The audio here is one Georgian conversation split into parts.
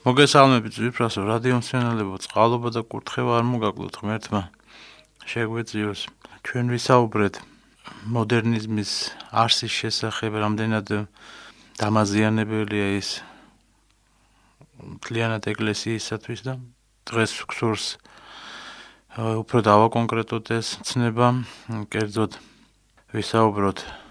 მოგესალმებით ვიფრასო რადიო მსმენელებო, წყალობა და კურთხევა არ მოგაკლოთ ღმერთმა შეგვეძიოს. ჩვენ ვისაუბრეთ მოდერნიზმის არსის შესახებ, რამდენად დამაზიანებელია ის მთლიანად ეკლესიისათვის და დღეს გსურს უფრო დავაკონკრეტოთ ეს ცნება, კერძოდ ვისაუბროთ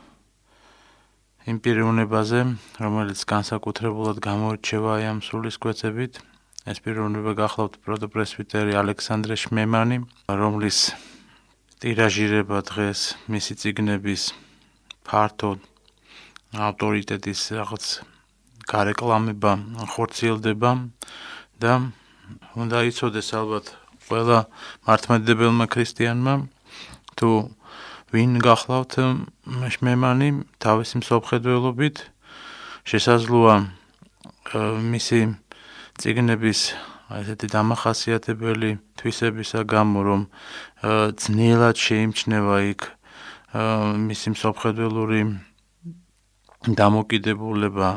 იმ პიროვნებაზე, რომელიც განსაკუთრებულად გამოირჩევა ამ სულის კვეთებით. ეს პიროვნება გახლავთ პროტოპრესვიტერი ალექსანდრე შმემანი, რომლის ტირაჟირება დღეს მისი წიგნების ფართო ავტორიტეტის რაღაც გარეკლამება ხორციელდება და უნდა იცოდეს ალბათ ყველა მართლმადიდებელმა ქრისტიანმა თუ ვინ გახლავთ შმემანი თავისი მსოფლმხედველობით, შესაძლოა მისი წიგნების ესეთი დამახასიათებელი თვისებისა გამო, რომ ძნელად შეიმჩნევა იქ მისი მსოფლმხედველური დამოკიდებულება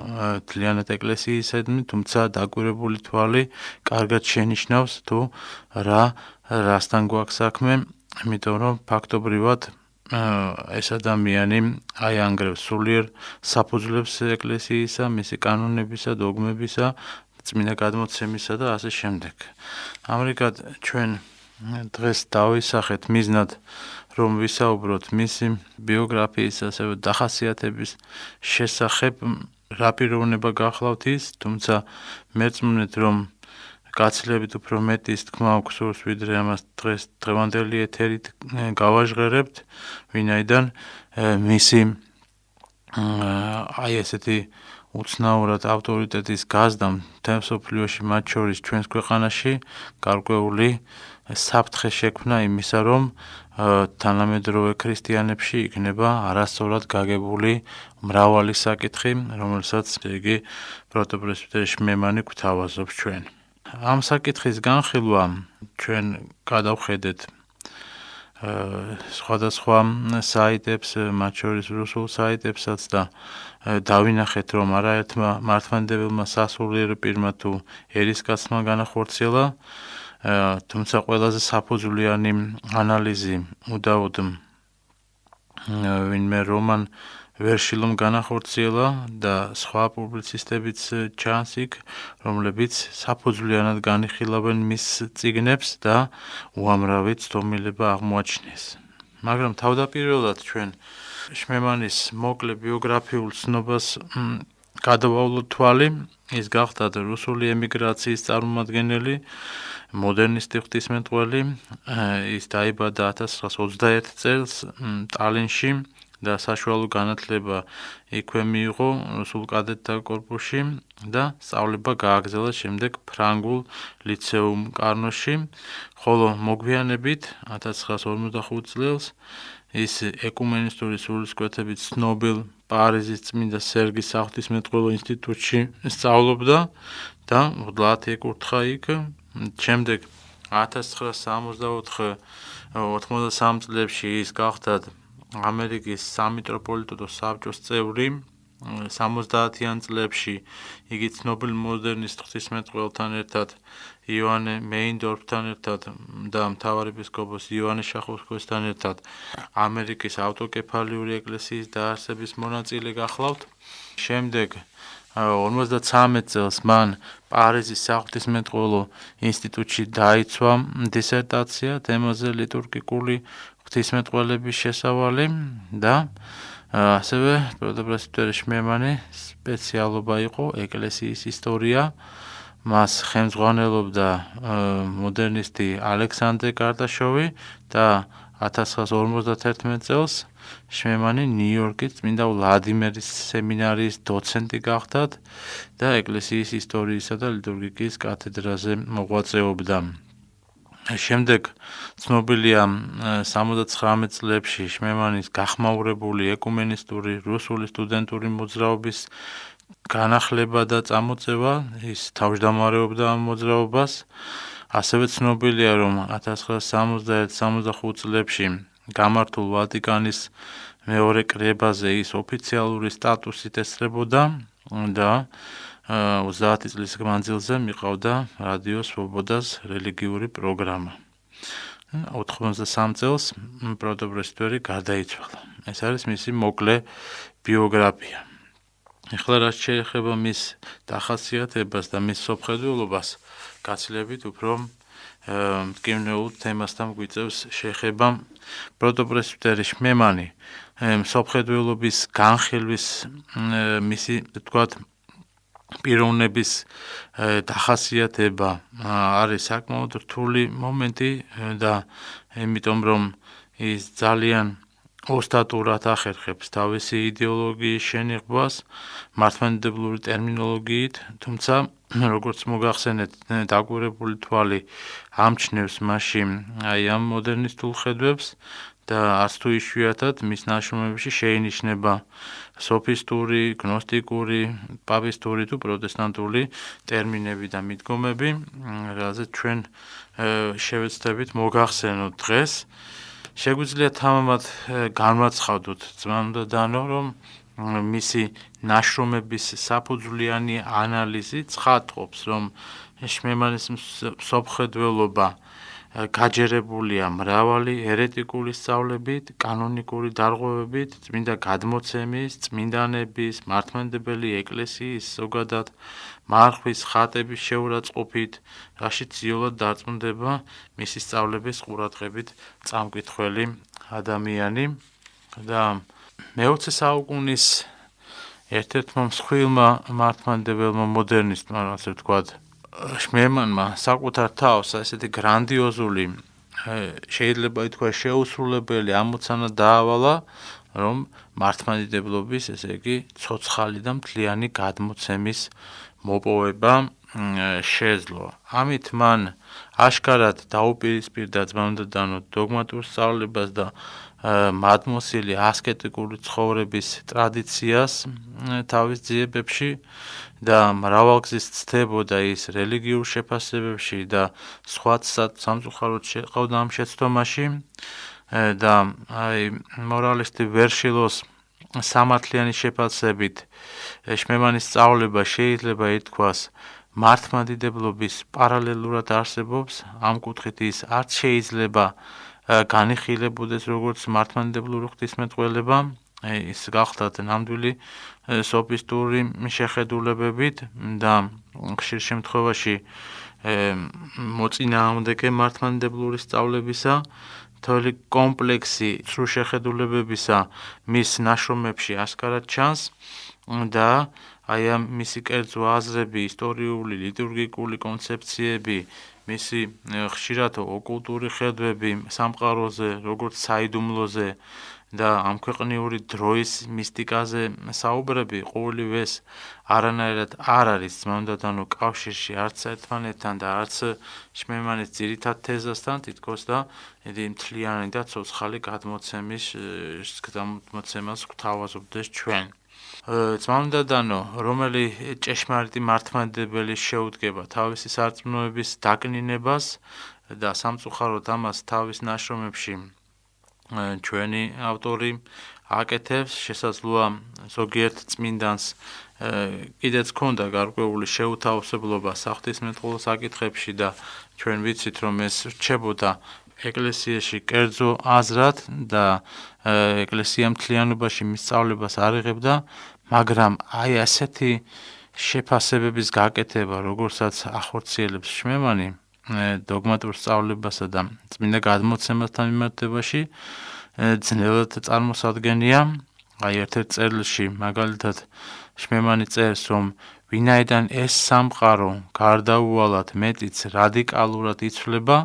მთლიანად ეკლესიისადმი, თუმცა დაკვირვებული თვალი კარგად შენიშნავს თუ რასთან გვაქვს საქმე, იმიტომ რომ ფაქტობრივად ეს ადამიანი აანგრევს სულიერ საფუძვლებს ეკლესიისა, მისი კანონებისა, დოგმებისა, წმინდა გადმოცემისა და ასე შემდეგ. ამრიგად ჩვენ დღეს დავისახეთ მიზნად, რომ ვისაუბროთ მისი ბიოგრაფიის, ასევე დახასიათების შესახებ, რა პიროვნება გახლავთ ის, თუმცა მერწმუნეთ, რომ გაცილებით უფრო მეტი ის თქმა გვსურს, ვიდრე ამას დღეს დღევანდელი ეთერით გავაჟღერებთ, ვინაიდან მისი ესეთი უცნაურად ავტორიტეტის გაზრდა მთელ მსოფლიოში, მათ შორის ჩვენს ქვეყანაში, გარკვეული საფრთხე შექმნა იმისა, რომ თანამედროვე ქრისტიანებში იქნება არასწორად გაგებული მრავალი საკითხი, რომელსაც იგი პროტოპრესვიტერი შმემანი გვთავაზობს ჩვენ. ამ საკითხის განხილვა ჩვენ გადავხედეთ სხვადასხვა საიტებს, მათ შორის რუსულ საიტებსაც და დავინახეთ, რომ არაერთმა მართლმადიდებელმა სასულიერო პირმა თუ ერისკაცმა განახორციელა, თუმცა ყველაზე საფუძვლიანი ანალიზი უდაოდ ვინმე რომან ვერშილომ განახორციელა და სხვა პუბლიცისტებიც ჩანს იქ, რომლებიც საფუძვლიანად განიხილავენ მის წიგნებს და უამრავი ცდომილება აღმოაჩინეს. მაგრამ თავდაპირველად ჩვენ შმემანის მოკლე ბიოგრაფიულ ცნობას გადავავლოთ თვალი, ის გახლავთ რუსული ემიგრაციის წარმომადგენელი, მოდერნისტი ღვთისმეტყველი, ის დაიბადა 1921 წელს ტალინში და საშუალო განათლება იქვე მიიღო რუსულ კადეტთა კორპუსში და სწავლება გააგრძელა შემდეგ ფრანგულ ლიცეუმ კარნოში, ხოლო მოგვიანებით 1945 წელს ის ეკუმენისტური სულისკვეთებით ცნობილ პარიზის წმინდა სერგის საღვთისმეტყველო ინსტიტუტში სწავლობდა და მუდმივად ეკურთხა იქ. შემდეგ 1964-83 წლებში ის გახდა ამერიკის სამეტროპოლიტენო საბჭოს წევრი. 70-იან წლებში იგი ცნობილ მოდერნისტ ღვთისმეტყველთან ერთად იოანე მეინდორფთან ერთად და მთავარ ეპისკოპოს იოანე შახოვსკოისთან ერთად ამერიკის ავტოკეფალიური ეკლესიის დაარსების მონაწილე გახლავთ. შემდეგ 53 წელს მან პარიზის საღვთისმეტყველო ინსტიტუტში დაიცვა დისერტაცია თემაზე ლიტურგიკული ღვთისმეტყველების შესავალი და ასევე პროტოპრესვიტერი შმემანი სპეციალობა იყო ეკლესიის ისტორია. მას ხელმძღვანელობდა მოდერნისტი ალექსანდრე კარტაშოვი და 1951 წელს შმემანი ნიუ-იორკის წმინდა ვლადიმერის სემინარიის დოცენტი გახდათ და ეკლესიის ისტორიისა და ლიტურგიკის კათედრაზე მოღვაწეობდა. შემდეგ ცნობილია 79 წლებში შმემანის გახმაურებული ეკუმენისტური რუსული სტუდენტური მოძრაობის განახლება და წამოწევა, ის თავმჯდომარეობდა ამ მოძრაობას. ასევე ცნობილია, რომ 1971-75 წლებში გამართულ ვატიკანის მეორე კრებაზე ის ოფიციალური სტატუსით ესწრებოდა და 30 წლის მანძილზე მიყავდა რადიო სვობოდას რელიგიური პროგრამა. 83 წელს პროტოპრესვიტერი გარდაიცვალა. ეს არის მისი მოკლე ბიოგრაფია. ეხლა რაც შეეხება მის დახასიათებას და მის სოფხედველობას, გაცილებით უფრო მტკივნეულ თემასთან გვიწევს შეხება. პროტოპრესვიტერი შმემანი სოფხედველობის განხილვის მისი თქვათ პიროვნების დახასიათება არის საკმაოდ რთული მომენტი და იმიტომ რომ ის ძალიან ოსტატურად ახერხებს თავისი იდეოლოგიის შენიღბას მართლმადიდებლური ტერმინოლოგიით, თუმცა როგორც მოგახსენეთ, დაკვირვებული თვალი ამჩნევს მასში ამ მოდერნისტულ ხედვებს და არც თუ იშვიათად მის ნაშრომებში შეინიშნება სოფისტური, გნოსტიკური, პაპისტური თუ პროტესტანტული ტერმინები და მიდგომები, რაზეც ჩვენ შევეცდებით მოგახსენოთ დღეს. შეგვიძლია თამამად განვაცხადოთ ძმანდა დანო, რომ მისი ნაშრომების საფუძვლიანი ანალიზი ცხადყოფს, რომ შმემანის სოფხედველობა გაჯერებულია მრავალი ერეტიკული სწავლებით, კანონიკური დარღვევებით, წმინდა გადმოცემის, წმინდანების, მართლმადიდებელი ეკლესიის ზოგადად მარხვის ხატების შეურაცხყოფით, რაშიც ძიოლად დარწმუნდება მისი სწავლების ყურადღებით წამკითხველი ადამიანი და მე-20 საუკუნის ერთ-ერთმა მსხვილმა მართლმადიდებელმა მოდერნისტმა, ასე ვთქვათ, შმემანმა საკუთარ თავს ესეთი გრანდიოზული, შეიძლება ითქვას შეუსრულებელი ამოცანა დაავალა, რომ მართლმადიდებლობის, ესე იგი, ცოცხალი და მთლიანი გადმოცემის მოპოვება შეძლო. ამით მან აშკარად დაუპირისპირდა ძმანდა დანო დოგმატურ სწავლებას და მადმოსილი ასკეტიკური ცხოვრების ტრადიციას თავის ძიებებში და მრავალგზის ცდებოდა ის რელიგიურ შეფასებებში და სხვა სამწუხაროდ შეყავდა ამ შეცდომაში და მორალისტი ვერშილოს სამართლიანი შეფასებით შმემანის სწავლება შეიძლება ითქვას მართლმადიდებლობის პარალელურად არსებობს, ამ კუთხით ის არც შეიძლება განიხილებოდეს როგორც მართლმადიდებლური ღვთისმეტყველება, ის გახლდათ ნამდვილი სოფისტური შეხედულებებით და ხშირ შემთხვევაში მოწინააღმდეგე მართლმადიდებლური სწავლებისა, თოли კომპლექსი ცრუ შეხედულებებისა მის ნაშრომებში ასკარად ჩანს და აი ამ მისი კერძო აზრები, ისტორიული, ლიტურგიკული კონცეფციები, მისი ხშირად ოკულტური ხედვები სამყაროზე, როგორც საიდუმლოზე და ამ ქვეყნიური დროის მისტიკაზე საუბრები ყოველივეს არანაირად არ არის ძმანდა დანო კავშირში არც ერთმანეთთან და არც შმემანის ძირითად თეზასთან, თითქოს და მთლიანი და ცოცხალი გადმოცემას გვთავაზობდეს ჩვენ. ძმანდა დანო, რომელი ჭეშმარიტი მართლმადიდებელი შეუდგება თავისი სარწმუნოების დაკნინებას და სამწუხაროდ ამას თავის ნაშრომებში ჩვენი ავტორი აკეთებს, შესაძლოა ზოგიერთ წმინდანს კიდეც ქონდა გარკვეული შეუთავსებლობა საღვთისმეტყველო საკითხებში და ჩვენ ვიცით, რომ ეს რჩებოდა ეკლესიაში კერძო აზრად და ეკლესია მთლიანობაში მის სწავლებას არ იღებდა, მაგრამ აი ასეთი შეფასებების გაკეთება, როგორცაც ახორციელებს შმემანი დოგმატურ სწავლებასა და წმინდა გადმოცემასთან მიმართებაში ძნელად წარმოსადგენია. აი ერთ-ერთ წერილში მაგალითად შმემანი წერს, რომ ვინაიდან ეს სამყარო გარდაუვალად მეტიც რადიკალურად იცვლება,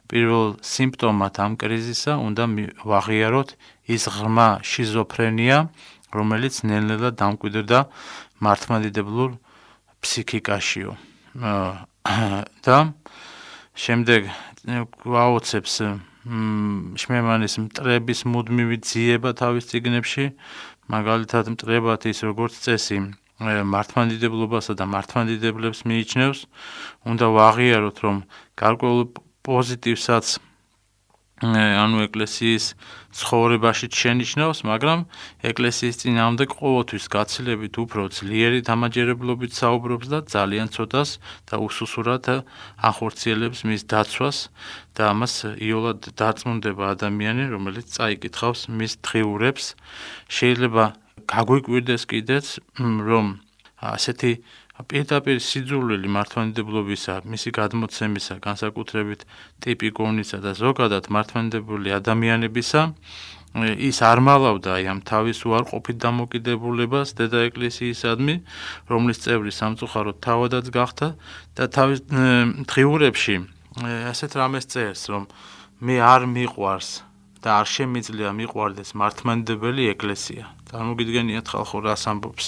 პირველ სიმპტომად ამ კრიზისა უნდა ვაღიაროთ ის ღრმა შიზოფრენია, რომელიც ნელ-ნელა დამკვიდრდა მართლმადიდებლურ ფსიქიკაშიო. და შემდეგ გვაოცებს შმემანის მტრების მუდმივი ძიება თავის წიგნებში, მაგალითად მტრებად ის როგორც წესი მართლმადიდებლობასა და მართლმადიდებლებს მიიჩნევს, უნდა ვაღიაროთ, რომ გარკვეულ პოზიტივსაც ანუ ეკლესიის ცხოვრებაში შენიშნავს, მაგრამ ეკლესიის წინააღმდეგ ყოველთვის გაცილებით უფრო ძლიერი დამაჯერებლობით საუბრობს და ძალიან ცოტას და უსუსურად ახორციელებს მის დაცვას და ამას იოლად დარწმუნდება ადამიანი, რომელიც წაიკითხავს მის დღიურებს. შეიძლება გაგვიკვირდეს კიდეც, რომ ასეთი პირდაპირ სიძულვილი მართლმადიდებლობისა, მისი გადმოცემისა, განსაკუთრებით ტიპი გონისა და ზოგადად მართლმადიდებელი ადამიანებისა, ის არ მალავდა ამ თავის უარყოფით დამოკიდებულებას დედა ეკლესიისადმი, რომლის წევრი სამწუხაროდ თავადაც გახდა და თავის დღიურებში ასეთ რამეს წერს, რომ მე არ მიყვარს და არ შემიძლია მიყვარდეს მართლმადიდებელი ეკლესია. წარმოგიდგენიათ ხალხო რას ამბობს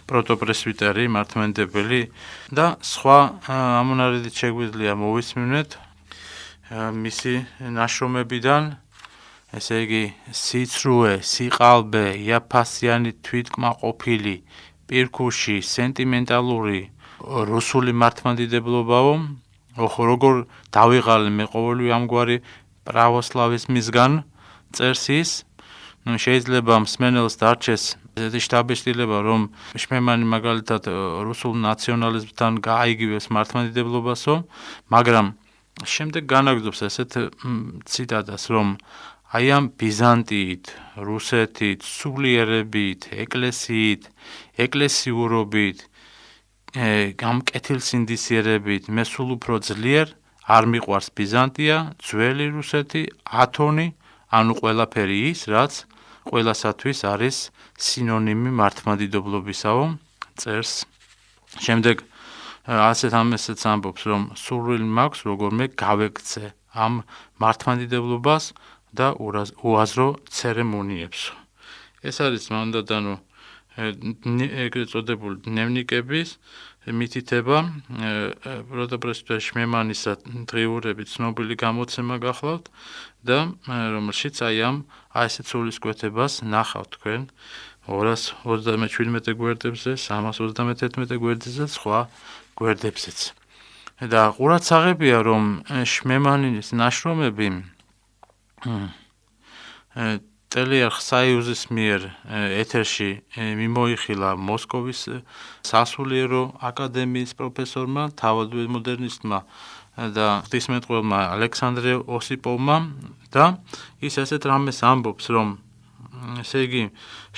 პროტოპრესვიტერი, მართლმადიდებელი და სხვა ამონარიდით შეგვიძლია მოვისმინეთ მისი ნაშრომებიდან, ესე იგი სიცრუე, სიყალბე, იაფასიანი თვითკმაყოფილი, პირქუში, სენტიმენტალური რუსული მართლმადიდებლობაო, როგორ დავიღალე მე ყოველივე ამგვარი პრავოსლავიზმისგან წერს ის. შეიძლება მსმენელს დარჩეს ესეთი შთაბეჭდილება, რომ შმემანი მაგალითად რუსულ ნაციონალიზმთან გააიგივებს მართლმადიდებლობასო, მაგრამ შემდეგ განაგრძობს ესეთ ციტატას, რომ აი ამ ბიზანტიით, რუსეთით, სულიერებით, ეკლესიით, ეკლესიურობით, ამ კეთილსინდისიერებით მე სულ უფრო ძლიერ არ მიყვარს ბიზანტია, ძველი რუსეთი, ათონი, ანუ ყველაფერი ის, რაც ყველასათვის არის სინონიმი მართლმადიდებლობისაო, წერს. შემდეგ ასეთ ამასაც ამბობს, რომ სურვილი მაქვს როგორმე გავექცე ამ მართლმადიდებლობას და უაზრო ცერემონიებს. ეს არის მანდატანო ეგრეთ წოდებული დნევნიკების მითითება, პროტოპრესვიტერ შმემანისა დღიურებით ცნობილი გამოცემა გახლავთ და რომელშიც აი ამ ასეთ სულისკვეთებას ნახავთ თქვენ 237 გვერდებზე, 331 გვერდზე, სხვა გვერდებზეც. და ყურადსაღებია, რომ შმემანის ნაშრომები ტელიარხ საიუზის მიერ ეთერში მიმოიხილა მოსკოვის სასულიერო აკადემიის პროფესორმა, თავადმოდერნისტმა და ღვთისმეტყველმა ალექსანდრე ოსიპოვმა და ის ასეთ რამეს ამბობს, რომ ესე იგი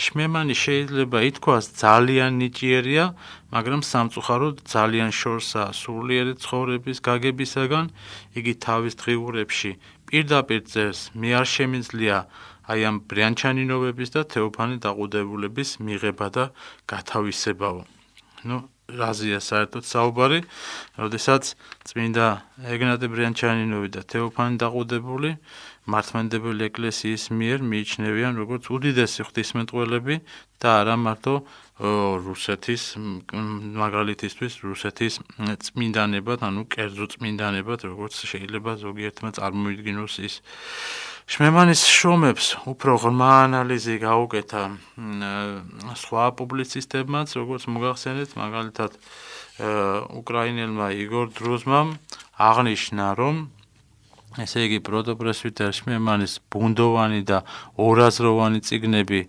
შმემანი შეიძლება ითქვას ძალიან ნიჭიერია, მაგრამ სამწუხაროდ ძალიან შორსაა სულიერი ცხოვრების გაგებისაგან. იგი თავის დღიურებში პირდაპირ წერს, მე არ შემიძლია აი ამ ბრიანჩანინოვების და თეოფანი დაყუდებულების მიღება და გათავისებაო. რაზეა საერთოდ საუბარი, როდესაც წმინდა ეგნატე ბრიანჩანინოვი და თეოფანი დაყუდებული მართლმადიდებელი ეკლესიის მიერ მიიჩნევიან როგორც უდიდესი ღვთისმეტყველები და არა მარტო რუსეთის მაგალითისთვის რუსეთის წმინდანებად, ანუ კერძო წმინდანებად, როგორც შეიძლება ზოგიერთმა წარმოიდგინოს ის. შმემანის შრომებს უფრო ღრმა ანალიზი გაუკეთა სხვა პუბლიცისტებმაც, როგორც მოგახსენეთ, მაგალითად უკრაინელმა იგორ დროზმამ აღნიშნა, რომ ესე იგი პროტოპრესვიტერ შმემანის ბუნდოვანი და ორაზროვანი წიგნები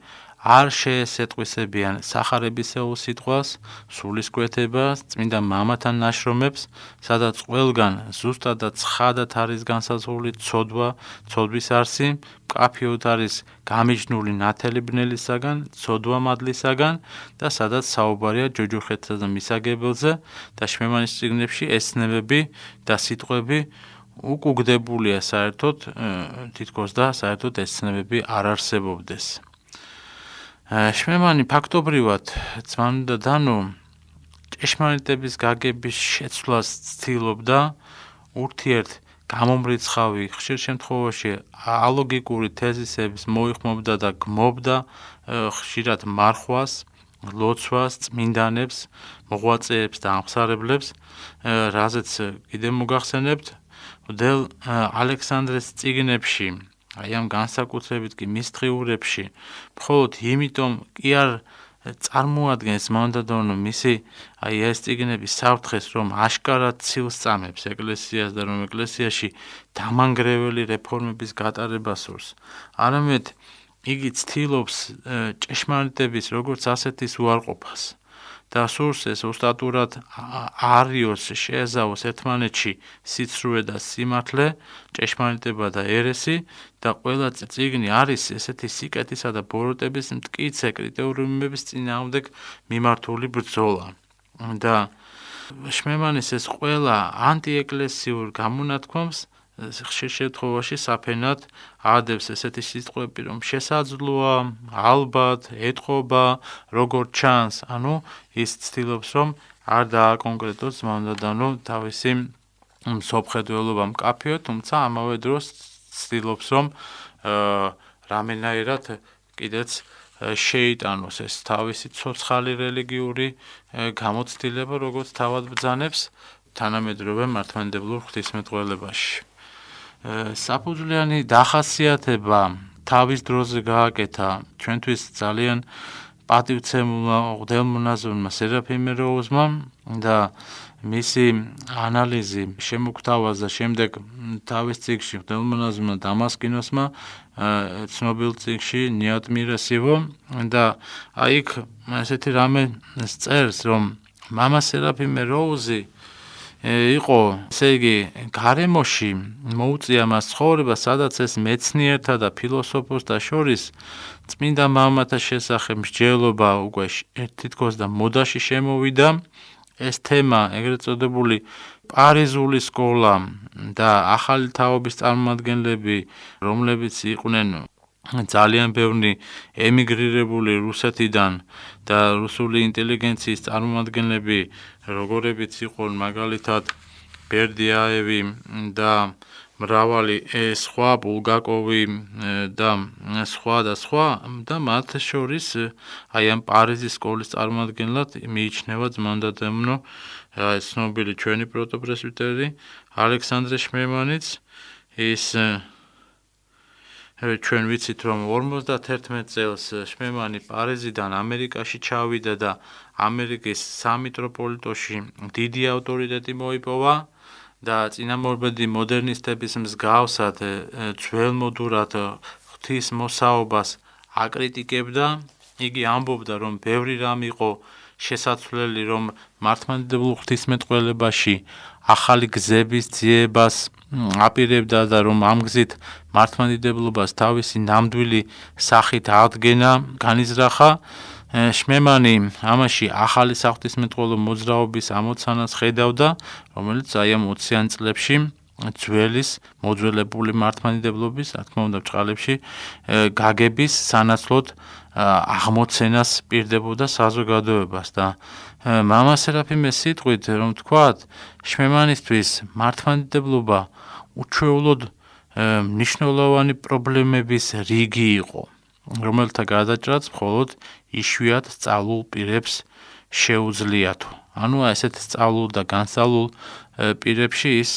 არ შეესეტყვისებიან სახარებისეულ სიტყვას, სულისკვეთებას, წმინდა მამათან ნაშრომებს, სადაც ყველგან ზუსტად და ცხადად არის განსაზღვრული ცოდვა, ცოდვის არსი, მკაფიოდ არის გამიჯნული ნათელი ბნელისაგან, ცოდვა მადლისაგან და სადაც საუბარია ჯოჯოხეთსა და მისაგებელზე და შმემანის წიგნებში ეს ცნებები და სიტყვები უკუგდებულია საერთოდ, თითქოს და საერთოდ ეს ცნებები არ არსებობდეს. შმემანი ფაქტობრივად ძმანდა დანო ჭეშმარიტების გაგების შეცვლას ცდილობდა, ურთიერთ გამომრიცხავი, ხშირ შემთხვევაში ალოგიკური თეზისების მოიხმობდა და გმობდა ხშირად მარხვას, ლოცვას, წმინდანებს, მოღვაწეებს და ამხსარებლებს, რაზეც კიდევ მოგახსენებთ, დელ ალექსანდრეს წიგნებში, აი ამ განსაკუთრებით კი მის დღიურებში, მხოლოდ იმიტომ კი არ წარმოადგენს მანდადონო მისი აი ეს წიგნები საფრთხეს რომ აშკარად ცილს წამებს ეკლესიას და რომ ეკლესიაში დამანგრეველი რეფორმების გატარებას სურს. არამედ იგი ცდილობს ჭეშმარიტების როგორც ასეთის უარყოფას და სურს ეს ოსტატურად არიოს შეეზავოს ერთმანეთში სიცრუე და სიმართლე, ჭეშმარიტება და ერესი და ყველა წიგნი არის ესეთი სიკეთისა და ბოროტების მტკიცე კრიტერიუმების წინააღმდეგ მიმართული ბრძოლა. და შმემანის ეს ყველა ანტიეკლესიურ გამონათქვამს ხშირ შემთხვევაში საფენად ადებს ესეთი სიტყვები, რომ შესაძლოა, ალბათ, ეთყობა, როგორ ჩანს, ანუ ის ცდილობს, რომ არ დააკონკრეტოს მანდადანო თავისი მსოფლმხედველობა მკაფიო, თუმცა ამავე დროს ცდილობს, რომ რამენაირად კიდეც შეიტანოს ეს თავისი ცოცხალი რელიგიური გამოცდილება, როგორც თავად ბრძანებს თანამედროვე მართლმადიდებლურ ღვთისმეტყველებაში. საფუძვლიანი დახასიათება თავის დროზე გააკეთა ჩვენთვის ძალიან პატივცემულმა მღვდელმონაზონმა სერაფიმე როუზმა და მისი ანალიზი შემოგთავაზა შემდეგ თავის წიგნში მღვდელმონაზონმა დამასკინოსმა ცნობილ წიგნში ნიატმირასივო და აი იქ ესეთი რამე წერს, რომ მამა სერაფიმე როუზი იყო, ესე იგი, გარემოში მოუწია მას ცხოვრება, სადაც ეს მეცნიერთა და ფილოსოფოსთა შორის წმინდა მამათა შესახებ მსჯელობა უკვე თითქოს და მოდაში შემოვიდა. ეს თემა, ეგრეთ წოდებული პარიზული სკოლა და ახალი თაობის წარმომადგენლები, რომლებიც იყვნენ ძალიან ბევრი ემიგრირებული რუსეთიდან და რუსული ინტელიგენციის წარმომადგენლები, როგორებიც იყვნენ მაგალითად ბერდიაევი და მრავალი სხვა ბულგაკოვი და სხვა და მათ შორის აი ამ პარიზის სკოლის წარმომადგენლად მიიჩნევა ძმანდადემნო ცნობილი ჩვენი პროტოპრესვიტერი ალექსანდრე შმემანიც. ის ჩვენ ვიცით, რომ 51 წელს შმემანი პარიზიდან ამერიკაში ჩავიდა და ამერიკის სამიტროპოლიტოში დიდი ავტორიტეტი მოიპოვა და წინამორბედი მოდერნისტების მსგავსად ძველმოდურად ღვთის მოსაობას აკრიტიკებდა. იგი ამბობდა, რომ ბევრი რამ იყო შესაძლებელი, რომ მართლმადიდებლურ ღვთისმეტყველებაში ახალი გზების ძიებას აპირებდა და რომ ამ გზით მართლმადიდებლობას თავისი ნამდვილი სახით ადგენა განიზრახა. შმემანი ამაში ახალი საღვთისმეტყველო მოძრაობის ამოცანას ხედავდა, რომელიც აი ამ 20-იან წლებში ძველის მოძველებული მართლმადიდებლობის, რა თქმა უნდა, ბრწყალებში გაგების სანაცვლოდ აღმოცენას პირდებოდა საზოგადოებას და მამა სერაფიმეს სიტყვით, რომ თქვათ, შმემანისთვის მართლმადიდებლობა უჩვეულოდ მნიშვნელოვანი პრობლემების რიგი იყო, რომელთა გადაჭრაც მხოლოდ იშვიათ სწავლულ პირებს შეუძლიათ. ანუ ესეთ სწავლულ და განსწავლულ პირებში ის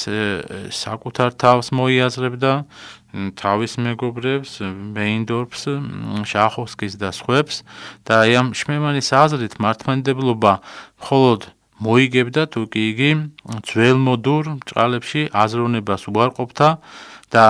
საკუთარ თავს მოიაზრებდა, თავის მეგობრებს, მეინდორფს, შახოვსკის და სხვებს და აი ამ შმემანის აზრით მართლმადიდებლობა მხოლოდ მოიგებდა, თუ კი იგი ძველმოდურ ბრწყალებში აზროვნებას უარყოფდა და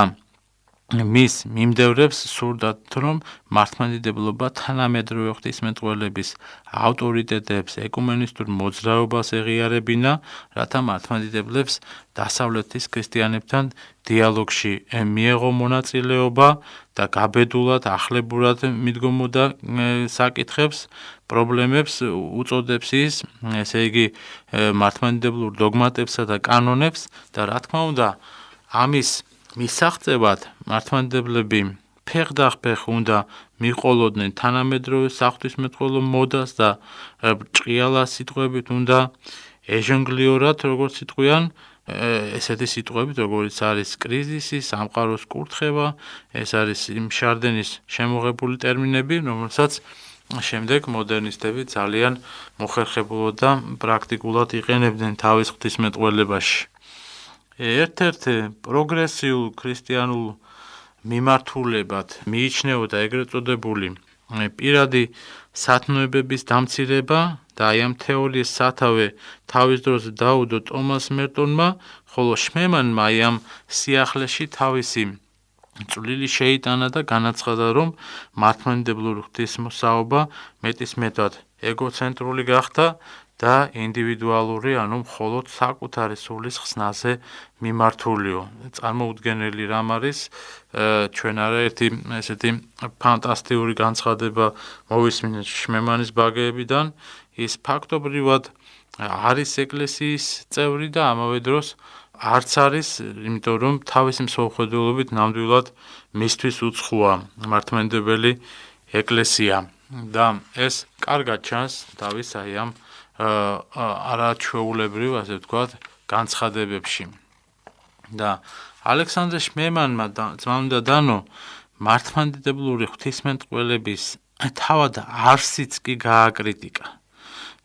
მის მიმდევრებს სურდათ, რომ მართლმადიდებლობა თანამედროვე ღვთისმეტყველების ავტორიტეტებს, ეკუმენისტურ მოძრაობას ეღიარებინა, რათა მართლმადიდებლებს დასავლეთის ქრისტიანებთან დიალოგში მიეღო მონაწილეობა და გაბედულად, ახლებურად მიდგომოდა საკითხებს, პრობლემებს უწოდებს ის, ესე იგი, მართლმადიდებლურ დოგმატებსა და კანონებს და რა თქმა უნდა, ამის მისაღწევად მართლმადიდებლები ფეხდახფეხ უნდა მიყოლოდნენ თანამედროვე საღვთისმეტყველო მოდას და ჭყიალა სიტყვებით უნდა ეჟონგლიორად, როგორც იტყვიან, ესეთი სიტყვებით, როგორც არის კრიზისი, სამყაროს კურთხევა, ეს არის მშარდენის შემოღებული ტერმინები, რომელსაც შემდეგ მოდერნისტები ძალიან მოხერხებულად და პრაქტიკულად იყენებდნენ თავის ღვთისმეტყველებაში. ერთ-ერთ პროგრესიულ ქრისტიანულ მიმართულებად მიიჩნეოდა ეგრეთ წოდებული პირადი სათნოებების დამცირება და აი ამ თეორიის სათავე თავის დროზე დაუდო ტომას მერტონმა, ხოლო შმემანმა აი ამ სიახლეში თავისი წვლილი შეიტანა და განაცხადა, რომ მართლმადიდებლური ღვთისმოსაობა მეტისმეტად ეგოცენტრული გახდა და ინდივიდუალური, ანუ მხოლოდ საკუთარი სულის ხსნაზე მიმართულიო. წარმოუდგენელი რამ არის, ჩვენ არაერთი ესეთი ფანტასტიკური განცხადება მოვისმინეთ შმემანის ბაგეებიდან, ის ფაქტობრივად არის ეკლესიის წევრი და ამავე დროს არც არის, იმიტომ რომ თავისი მსხვერპლობით ნამდვილად მისთვის უცხოა მართლმადიდებელი ეკლესია და ეს კარგად ჩანს თავის აი ამ არაჩვეულებრივ, ასე ვთქვათ, განცხადებებში. და ალექსანდრე შმემანმა ძმამ და დანო მართლმადიდებლური ღვთისმეტყველების თავად არსიც კი გააკრიტიკა.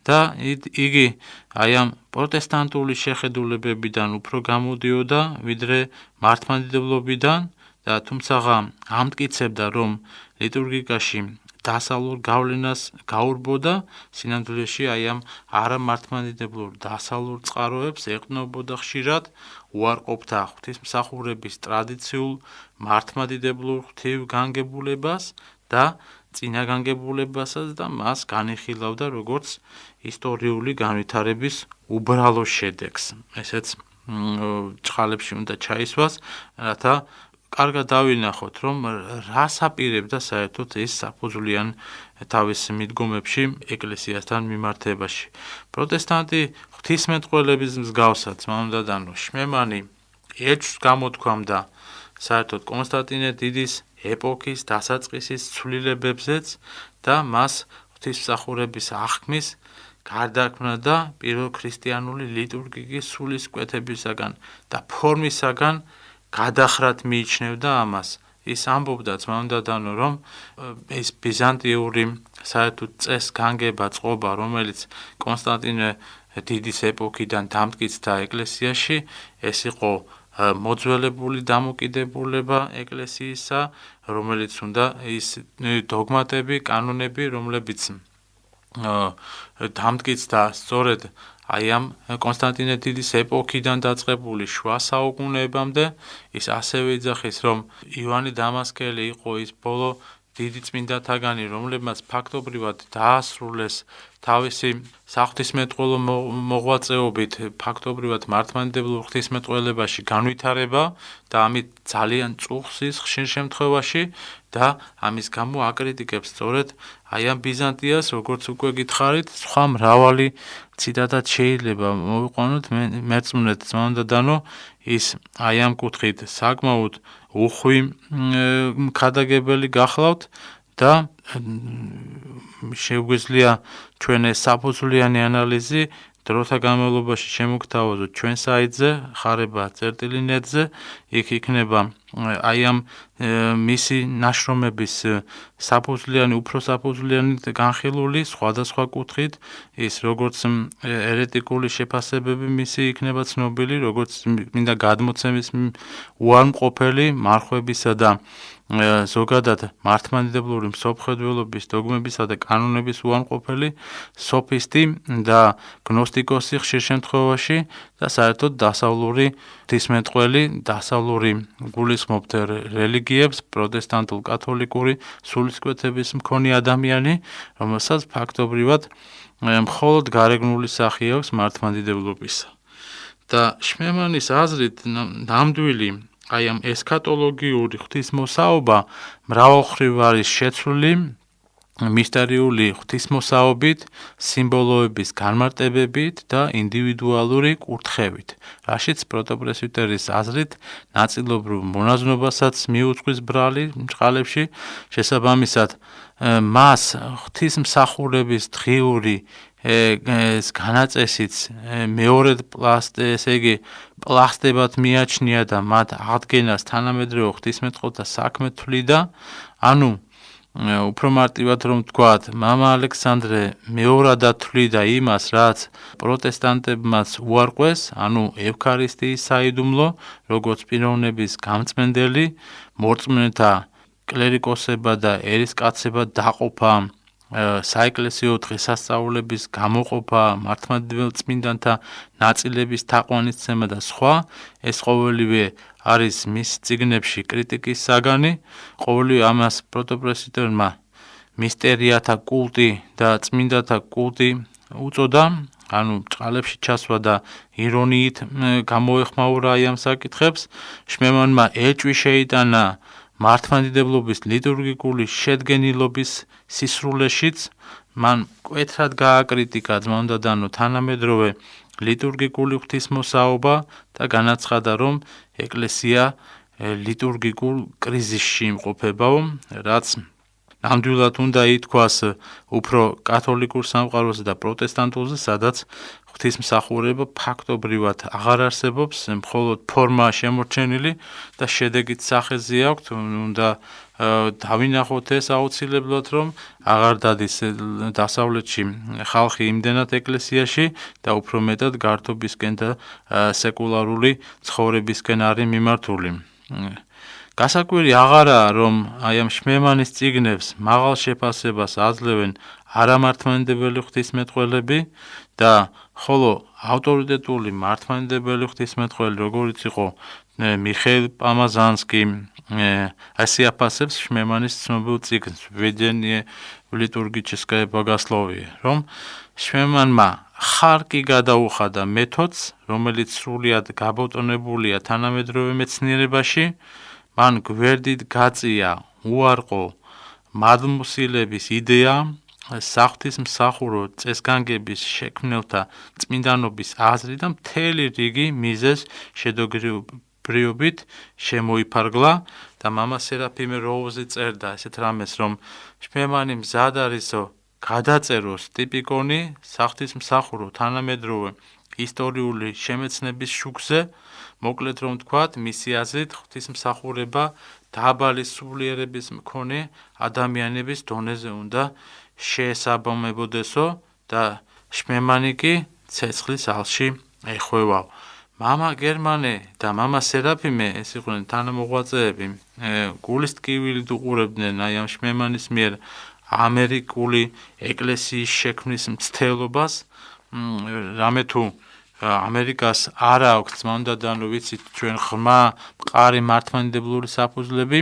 და იგი აი ამ პროტესტანტული შეხედულებებიდან უფრო გამოდიოდა, ვიდრე მართლმადიდებლობიდან და თუმცა ამტკიცებდა, რომ ლიტურგიკაში დასავლურ გავლენას გაურბოდა, სინამდვილეში აი ამ არამართლმადიდებლურ დასავლურ წყაროებს ეყრდნობოდა ხშირად, უარყოფდა ღვთისმსახურების ტრადიციულ მართლმადიდებლურ ღვთივგანგებულებას და წინაგანგებულებასაც და მას განიხილავდა როგორც ისტორიული განვითარების უბრალო შედეგს. ესეც ჭყალებში უნდა ჩაისვას, რათა კარგად დავინახოთ, რომ რას აპირებდა საერთოდ ეს საფუძვლიან თავის მიდგომებში ეკლესიასთან მიმართებაში. პროტესტანტი ღვთისმეტყველების მსგავსად ძმამ და დანო შმემანი ეჭვს გამოთქვამდა საერთოდ კონსტანტინე დიდის ეპოქის დასაწყისის ცვლილებებზეც და მას ღვთისმსახურების აღქმის გარდაქმნა და პირველ ქრისტიანული ლიტურგიკის სულისკვეთებისაგან და ფორმისაგან გადახრად მიიჩნევდა ამას. ის ამბობდა ძმამ და დანო, რომ ეს ბიზანტიური საერთოდ წესგანგება წყობა, რომელიც კონსტანტინე დიდის ეპოქიდან დამტკიცდა ეკლესიაში, ეს იყო მოძველებული დამოკიდებულება ეკლესიისა, რომელიც უნდა ის დოგმატები, კანონები, რომლებიც დამტკიცდა სწორედ აი ამ კონსტანტინე დიდის ეპოქიდან დაწყებული შუა საუკუნეებამდე, ის ასევე იძახის, რომ ივანე დამასკელი იყო ის ბოლო დიდი წმინდათაგანი, რომლებმაც ფაქტობრივად დაასრულეს თავისი საღვთისმეტყველო მოღვაწეობით ფაქტობრივად მართლმადიდებლურ ღვთისმეტყველებაში განვითარება და ამით ძალიან წუხს ის ხშირ შემთხვევაში და ამის გამო აკრიტიკებს სწორედ აი ამ ბიზანტიას, როგორც უკვე გითხარით, სხვა მრავალი ციტატად შეიძლება მოვიყვანოთ, მერწმუნეთ ძმამ და დანო, ის აი ამ კუთხით საკმაოდ უხვი მქადაგებელი გახლავთ და შეგვიძლია ჩვენ ეს საფუძვლიანი ანალიზი დროთა განმავლობაში შემოგთავაზოთ ჩვენ საიტზე, ხარება წერტილი net-ზე, იქ იქნება აი ამ მისი ნაშრომების საფუძვლიანი, უფრო საფუძვლიანი განხილული სხვადასხვა კუთხით, ის როგორც ერეტიკული შეფასებები მისი იქნება ცნობილი, როგორც მინდა გადმოცემის უარმყოფელი მარხვებისა და ზოგადად მართლმადიდებლური მსოფლმხედველობის დოგმებისა და კანონების უარყოფელი სოფისტი და გნოსტიკოსი ხშირ შემთხვევაში და საერთოდ დასავლური ღვთისმეტყველი, დასავლური გულისხმობთ რელიგიებს, პროტესტანტულ კათოლიკური სულისკვეთების მქონე ადამიანი, რომელსაც ფაქტობრივად მხოლოდ გარეგნული სახე აქვს მართლმადიდებლობისა. და შმემანის აზრით ნამდვილი აი ამ ესქატოლოგიური ღვთისმოსაობა მრავალმხრივ არის შეცვლილი მისტერიული ღვთისმოსაობით, სიმბოლოების განმარტებებით და ინდივიდუალური კურთხევით, რაშიც პროტოპრესვიტერის აზრით ნაწილობრივ მონაზვნობასაც მიუძღვის ბრალი მჭყალებში, შესაბამისად მას ღვთისმსახურების დღიური განაწესიც მეორე ესე იგი პლასტებად მიაჩნია და მათ აღდგენას თანამედროვე ღვთისმეტყველთა საქმე თვლიდა, ანუ უფრო მარტივად რომ ვთქვათ, მამა ალექსანდრე მეორადად თვლიდა იმას, რაც პროტესტანტებმაც უარყვეს, ანუ ევქარისტიის საიდუმლო, როგორც პიროვნების გამწმენდელი, მორწმუნეთა კლერიკოსება და ერისკაცება დაყოფა, საეკლესიო დღესასწაულების გამოყოფა, მართლმადიდებელ წმინდანთა ნაწილების თაყვანისცემა და სხვა, ეს ყოველივე არის მის წიგნებში კრიტიკის საგანი, ყოველივე ამას პროტოპრესვიტერმა მისტერიათა კულტი და წმინდათა კულტი უწოდა, ანუ ბრწყალებში ჩასვა და ირონიით გამოეხმაურა ამ საკითხებს, შმემანმა ეჭვი შეიტანა მართლმადიდებლობის ლიტურგიკული შედგენილობის სისრულეშიც, მან მკვეთრად გააკრიტიკა ძმაუნდადანო თანამედროვე ლიტურგიკული ღვთისმოსაობა და განაცხადა, რომ ეკლესია ლიტურგიკულ კრიზისში იმყოფებაო, რაც ნამდვილად უნდა ითქვას უფრო კათოლიკურ სამყაროზე და პროტესტანტულზე, სადაც ღვთისმსახურება ფაქტობრივად აღარ არსებობს, მხოლოდ ფორმაა შემორჩენილი და შედეგით სახეზე აქვთ, უნდა დავინახოთ ეს აუცილებლად, რომ აღარ დადის დასავლეთში ხალხი იმდენად ეკლესიაში და უფრო მეტად გართობისკენ და სეკულარული ცხოვრებისკენ არის მიმართული. გასაკვირი აღარაა, რომ აი ამ შმემანის წიგნებს მაღალ შეფასებას აძლევენ არამართლმადიდებელი ღვთისმეტყველები და ხოლო ავტორიტეტული მართლმადიდებელი ღვთისმეტყველი, როგორიც იყო მიხეილ პამაზანსკი, ასე აფასებს შმემანის ცნობილ წიგნს „ვედენიე ლიტურგическое богословие“, რომ შმემანმა ხარკი გადაუხადა მეთოდს, რომელიც სრულიად გაბატონებულია თანამედროვე მეცნიერებაში, მან გვერდით გაწია უარყო მადლმოსილების იდეა, საღვთისმსახურო წესგანგების შექმნელთა წმინდანობის აზრი და მთელი რიგი მიზეზ შედარებით შემოიფარგლა და მამა სერაფიმე როუზი წერდა ესეთ რამეს, რომ შმემანი მზად არისო გადაწეროს ტიპიკონი საღვთისმსახურო თანამედროვე ისტორიული შემეცნების შუქზე, მოკლედ რომ ვთქვათ, მისი აზრით ღვთისმსახურება დაბალი სულიერების მქონე ადამიანების დონეზე უნდა შეესაბამებოდესო და შმემანი კი ცეცხლის ალში ეხვევაო. მამა გერმანე და მამა სერაფიმე, ეს იყვნენ თანამოღვაწეები, გულის ტკივილით უყურებდნენ აი ამ შმემანის მიერ ამერიკული ეკლესიის შექმნის მცდელობას, რამე თუ ამერიკას არა აქვს ძმაუნდადანო, ვიცით ჩვენ ღრმა მყარი მართლმადიდებლური საფუძვლები,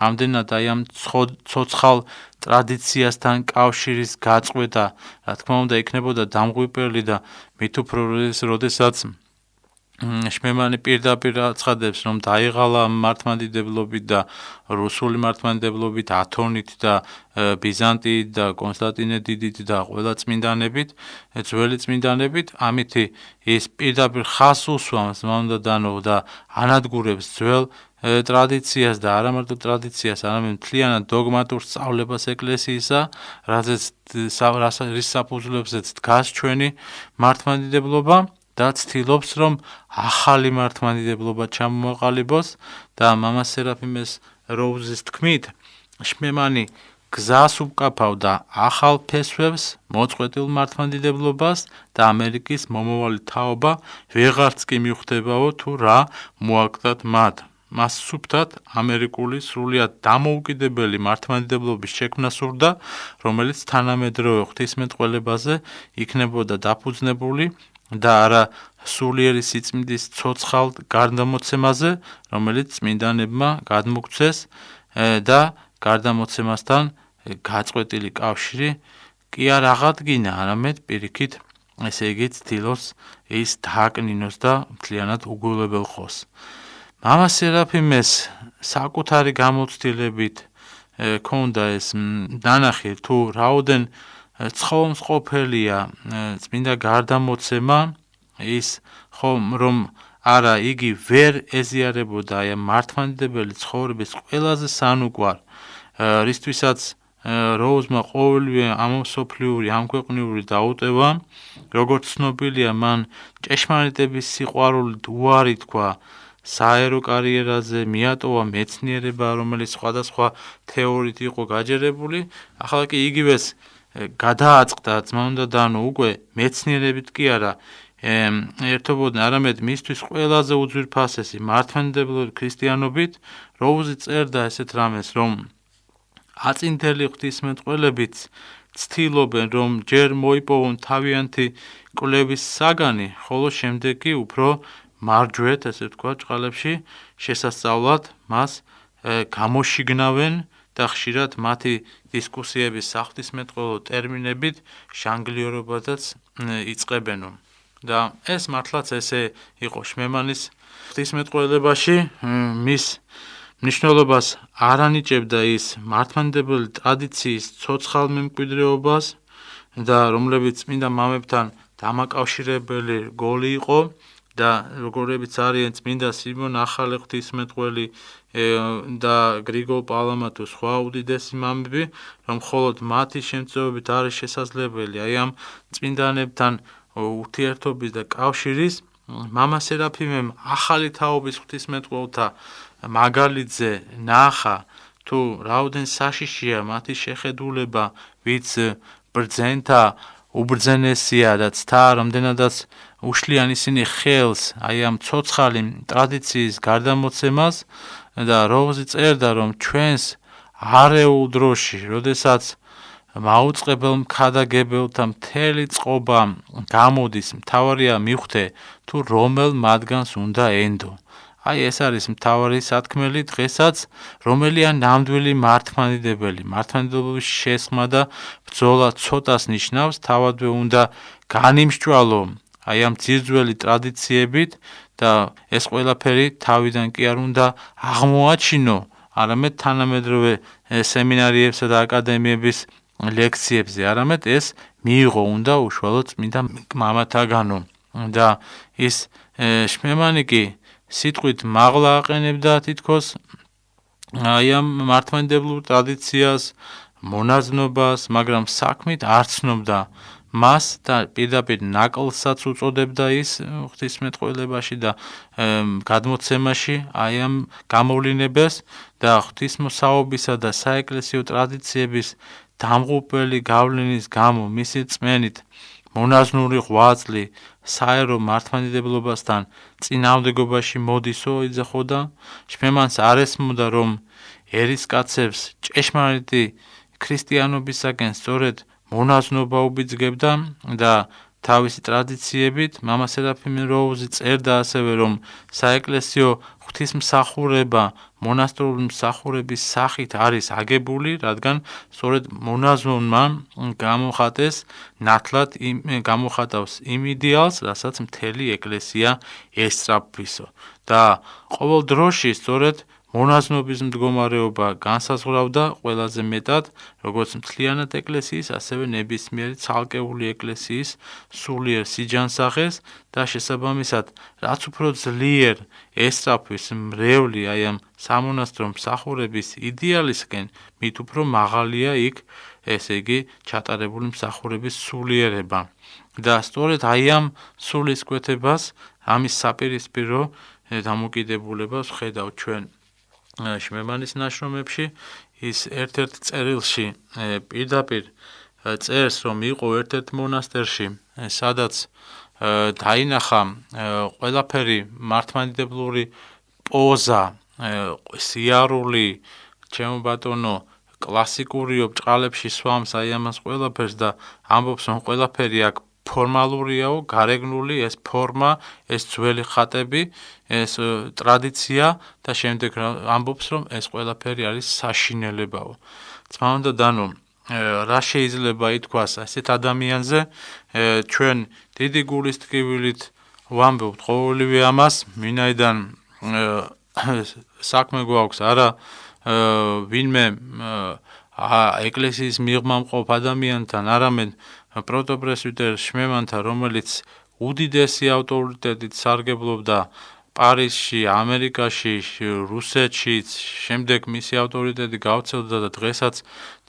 ამდენად აი ამ ცოცხალ ტრადიციასთან კავშირის გაწყვეტა, რა თქმა უნდა, იქნებოდა დამღვიპელი და მით უფრო როდესაც შმემანი პირდაპირ აცხადებს, რომ დაიღალა მართლმადიდებლობით და რუსული მართლმადიდებლობით, ათონით და ბიზანტიით და კონსტანტინე დიდით და ყველა წმინდანებით, ძველი წმინდანებით, ამითი ის პირდაპირ ხაზს უსვამს ძმაუნდადანო და ანადგურებს ძველ ტრადიციას და არა მარტო ტრადიციას, არამედ მთლიანად დოგმატურ სწავლებას ეკლესიისა, რის საფუძვლებზეც დგას ჩვენი მართლმადიდებლობა და ცდილობს, რომ ახალი მართლმადიდებლობა ჩამოაყალიბოს და მამა სერაფიმეს როუზის თქმით, შმემანი გზას უკაფავდა ახალ ფესვებს მოწყვეტილ მართლმადიდებლობას და ამერიკის მომავალი თაობა ვეღარც კი მიხვდებაო თუ რა მოაკლდათ მათ. მას სუფთად ამერიკული სრულიად დამოუკიდებელი მართლმადიდებლობის შექმნა სურდა, რომელიც თანამედროვე ღვთისმეტყველებაზე იქნებოდა დაფუძნებული და არა სულიერი სიწმინდის ცოცხალ გარდამოცემაზე, რომელიც წმინდანებმა გადმოგცეს და გარდამოცემასთან გაწყვეტილი კავშირი კი არ აღადგინა, არამედ პირიქით, ესე იგი ცდილობს ის დააკნინოს და მთლიანად უგულებელყოს. მამა სერაფიმეს საკუთარი გამოცდილებით ქონდა ეს დანახი, თუ რაოდენ ცხოლმსყოფელია წმინდა გარდამოცემა, ის რომ არა იგი ვერ ეზიარებოდა აი მართლმადიდებელი ცხოვრების ყველაზე სანუკვარ, რისთვისაც როუზმა ყოველივე ამომსოფლიური, ამქვეყნიური დაუტევა, როგორც ცნობილია, მან ჭეშმარიტების სიყვარულით უარი თქვა საერო კარიერაზე, მიატოვა მეცნიერება, რომელიც სხვადასხვა თეორიით იყო გაჯერებული, ახლა კი იგივეს გადააწყდა ძმაუნდადანო უკვე მეცნიერებით კი არა ერთობოდნენ, არამედ მისთვის ყველაზე უძვირფასესი მართლმადიდებლური ქრისტიანობით, როუზი წერდა ესეთ რამეს, რომ აწინდელი ღვთისმეტყველებით ცდილობენ, რომ ჯერ მოიპოვონ თავიანთი კვლევის საგანი, ხოლო შემდეგ კი უფრო მარჯვეთ, ესე ვთქვათ, ჭყალებში შესასწავლად მას გამოშიგნავენ და ხშირად მათი დისკუსიების საღვთისმეტყველო ტერმინებით ჟანგლიორობადაც იწყებენო. და ეს მართლაც ესე იყო შმემანის ღვთისმეტყველებაში, მის მნიშვნელობას არ ანიჭებდა ის მართლმადიდებელი ტრადიციის ცოცხალ მემკვიდრეობას და რომლებიც წმინდა მამებთან დამაკავშირებელი რგოლი იყო და როგორებიც არიან წმინდა სიმონ ახალი ღვთისმეტყველი და გრიგოლ პალამა თუ სხვა უდიდესი მამები, რომ მხოლოდ მათი შემწეობით არის შესაძლებელი აი ამ წმინდანებთან ურთიერთობის და კავშირის. მამა სერაფიმემ ახალი თაობის ღვთისმეტყველთა მაგალითზე ნახა თუ რაოდენ საშიშია მათი შეხედულება, ვიც ბრძენთა უბრძენესია და ცთა რამდენადაც უშლიან ისინი ხელს აი ამ ცოცხალი ტრადიციის გარდამოცემას და როუზი წერდა, რომ ჩვენს არეულ დროში, როდესაც მაუწყებელ მქადაგებელთა მთელი წყობა გამოდის, მთავარია მიხვდე თუ რომელ მათგანს უნდა ენდო. აი ეს არის მთავარი სათქმელი დღესაც, რომელია ნამდვილი მართლმადიდებელი. მართლმადიდებლობის შესხმა და ბრძოლა ცოტას ნიშნავს, თავადვე უნდა განიმსჭვალო აი ამ ძირძველი ტრადიციებით და ეს ყველაფერი თავიდან კი არ უნდა აღმოაჩინო, არამედ თანამედროვე სემინარიებსა და აკადემიების ლექციებზე, არამედ ეს მიიღო უნდა უშუალოდ წმინდა მამათაგანო. და ის შმემანი კი სიტყვით მაღლა აყენებდა თითქოს აი ამ მართლმადიდებლურ ტრადიციას, მონაზნობას, მაგრამ საქმით არ ცნობდა მას და პირდაპირ ნაკლსაც უწოდებდა ის ღვთისმეტყველებაში და გადმოცემაში აი ამ გამოვლინებას და ღვთისმოსაობისა და საეკლესიო ტრადიციების დამღუპველი გავლენის გამო მისი წმენით მონაზნური ღვაწლი საერო მართლმადიდებლობასთან წინააღმდეგობაში მოდისო იძახოდა. შმემანს არ ესმოდა, რომ ერისკაცებს ჭეშმარიტი ქრისტიანობისაკენ სწორედ მონაზნობა უბიძგებდა და თავისი ტრადიციებით მამა სერაფიმე როუზი წერდა ასევე, რომ საეკლესიო ღვთისმსახურება მონასტრული მსახურების სახით არის აგებული, რადგან სწორედ მონაზონმა გამოხატეს ნათლად გამოხატავს იმ იდეალს, რასაც მთელი ეკლესია ესწრაფვისო. და ყოველ დროში სწორედ მონაზნობის მდგომარეობა განსაზღვრავდა ყველაზე მეტად როგორც მთლიანად ეკლესიის, ასევე ნებისმიერი ცალკეული ეკლესიის სულიერ სიჯანსაღეს და შესაბამისად, რაც უფრო ძლიერ ესწრაფვის მრევლი აი ამ სამონასტრო მსახურების იდეალისკენ, მით უფრო მაღალია იქ, ესე იგი, ჩატარებული მსახურების სულიერება. და სწორედ აი ამ სულისკვეთებას, ამის საპირისპირო დამოკიდებულებას ვხედავ ჩვენ შმემანის ნაშრომებში. ის ერთ-ერთ წერილში პირდაპირ წერს, რომ იყო ერთ-ერთ მონასტერში, სადაც დაინახა ყველაფერი მართლმადიდებლური პოზა, სიარული, ჩემო ბატონო, კლასიკურიო ბრჭყალებში სვამს აი ამას ყველაფერს და ამბობს, რომ ყველაფერი აქ ფორმალურიაო, გარეგნული, ეს ფორმა, ეს ძველი ხატები, ეს ტრადიცია და შემდეგ ამბობს, რომ ეს ყველაფერი არის საშინელებაო. ძმაო დანო, რა შეიძლება ითქვას ასეთ ადამიანზე, ჩვენ დიდი გულის ტკივილით ვამბობთ ყოველივე ამას, ვინაიდან საქმე გვაქვს არა ვინმე ეკლესიის მიღმა მყოფ ადამიანთან, არამედ პროტოპრესვიტერ შმემანთან, რომელიც უდიდესი ავტორიტეტით სარგებლობდა პარიზში, ამერიკაში, რუსეთშიც, შემდეგ მისი ავტორიტეტი გავრცელდა და დღესაც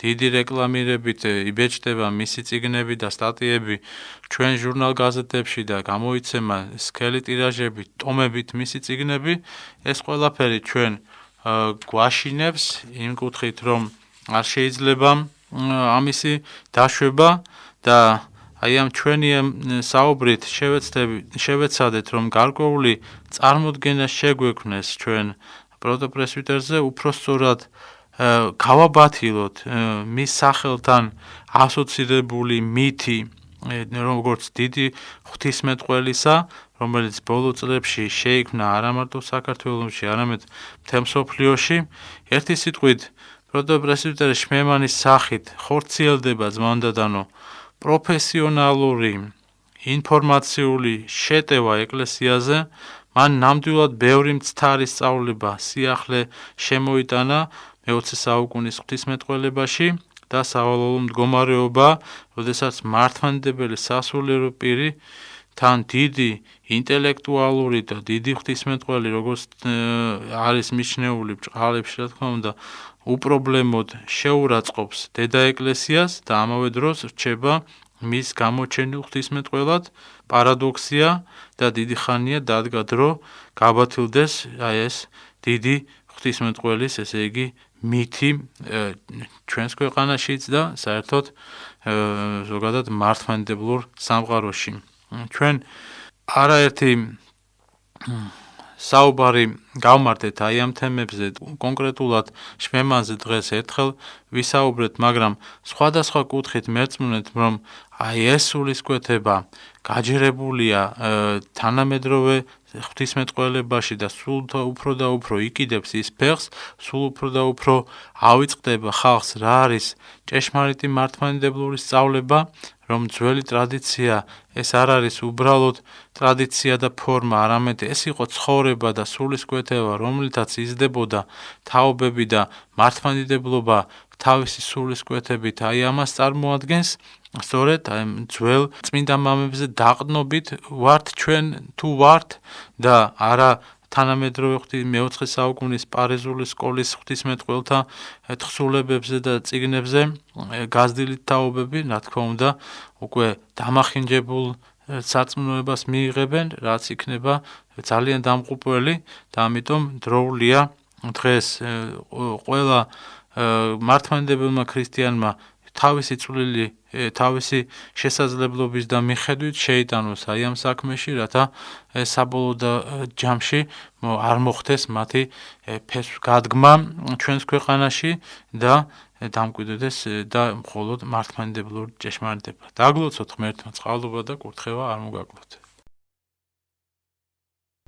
დიდი რეკლამირებით იბეჭდება მისი წიგნები და სტატიები ჩვენ ჟურნალ-გაზეთებში და გამოიცემა სქელი ტირაჟებით, ტომებით მისი წიგნები. ეს ყველაფერი ჩვენ გვაშინებს იმ კუთხით, რომ არ შეიძლება ამისი დაშვება და აი ამ ჩვენი საუბრით შევეცადეთ, რომ გარკვეული წარმოდგენა შეგვექმნეს ჩვენ პროტოპრესვიტერზე, უფრო სწორად გავაბათილოთ მის სახელთან ასოცირებული მითი, როგორც დიდი ღვთისმეტყველისა, რომელიც ბოლო წლებში შეიქმნა არა მარტო საქართველოში, არამედ მთელ მსოფლიოში, ერთი სიტყვით პროტოპრესვიტერი შმემანის სახით ხორციელდება ძმაუნდადანო პროფესიონალური ინფორმაციული შეტევა ეკლესიაზე, მან ნამდვილად ბევრი მცდარი სწავლება სიახლე შემოიტანა მე-20 საუკუნის ღვთისმეტყველებაში და სავალალო მდგომარეობა, როდესაც მართლმადიდებელი სასულიერო პირი თან დიდი ინტელექტუალური და დიდი ღვთისმეტყველი, როგორც არის მიჩნეული ბჭყალებში, რა თქმა უნდა, უპრობლემოდ შეურაცხყოფს დედა ეკლესიას და ამავე დროს რჩება მის გამოჩენილ ღვთისმეტყველად. პარადოქსია და დიდი ხანია დადგა დრო გაბათილდეს ეს დიდი ღვთისმეტყველის, ესე იგი, მითი ჩვენს ქვეყანაშიც და საერთოდ ზოგადად მართლმადიდებლურ სამყაროში. ჩვენ არაერთი საუბარი გავმართეთ აი ამ თემებზე, კონკრეტულად შმემანზე დღეს ერთხელ ვისაუბრეთ, მაგრამ სხვადასხვა კუთხით მერწმუნეთ, რომ აი ეს სულისკვეთება გაჯერებულია თანამედროვე ღვთისმეტყველებაში და სულ უფრო და უფრო იკიდებს ის ფეხს, სულ უფრო და უფრო ავიწყდება ხალხს რა არის ჭეშმარიტი მართლმადიდებლური სწავლება, რომ ძველი ტრადიცია ეს არ არის უბრალოდ ტრადიცია და ფორმა, არამედ ეს იყო ცხოვრება და სულისკვეთება, რომლითაც იზრდებოდა თაობები და მართლმადიდებლობა თავისი სულისკვეთებით აი ამას წარმოადგენს. სწორედ აი ძველ წმინდა მამებზე დაყრდნობით ვართ ჩვენ თუ ვართ და არა თანამედროვე მე-20 საუკუნის პარიზული სკოლის ღვთისმეტყველთა თხზულებებზე და წიგნებზე გაზრდილით თაობები, რა თქმა უნდა, უკვე დამახინჯებულ სარწმუნოებას მიიღებენ, რაც იქნება ძალიან დამღუპველი და ამიტომ დროულია დღეს ყველა მართლმადიდებელმა ქრისტიანმა თავისი წვლილი, თავისი შესაძლებლობის და მიხედვით შეიტანოს აი ამ საქმეში, რათა საბოლოო ჯამში არ მოხდეს მათი გადგმა ჩვენს ქვეყანაში და დამკვიდრდეს და მხოლოდ მართლმადიდებლური ჭეშმარიტება. დაგლოცოთ ღმერთმა წყალობა და კურთხევა არ მოგაკლოთ.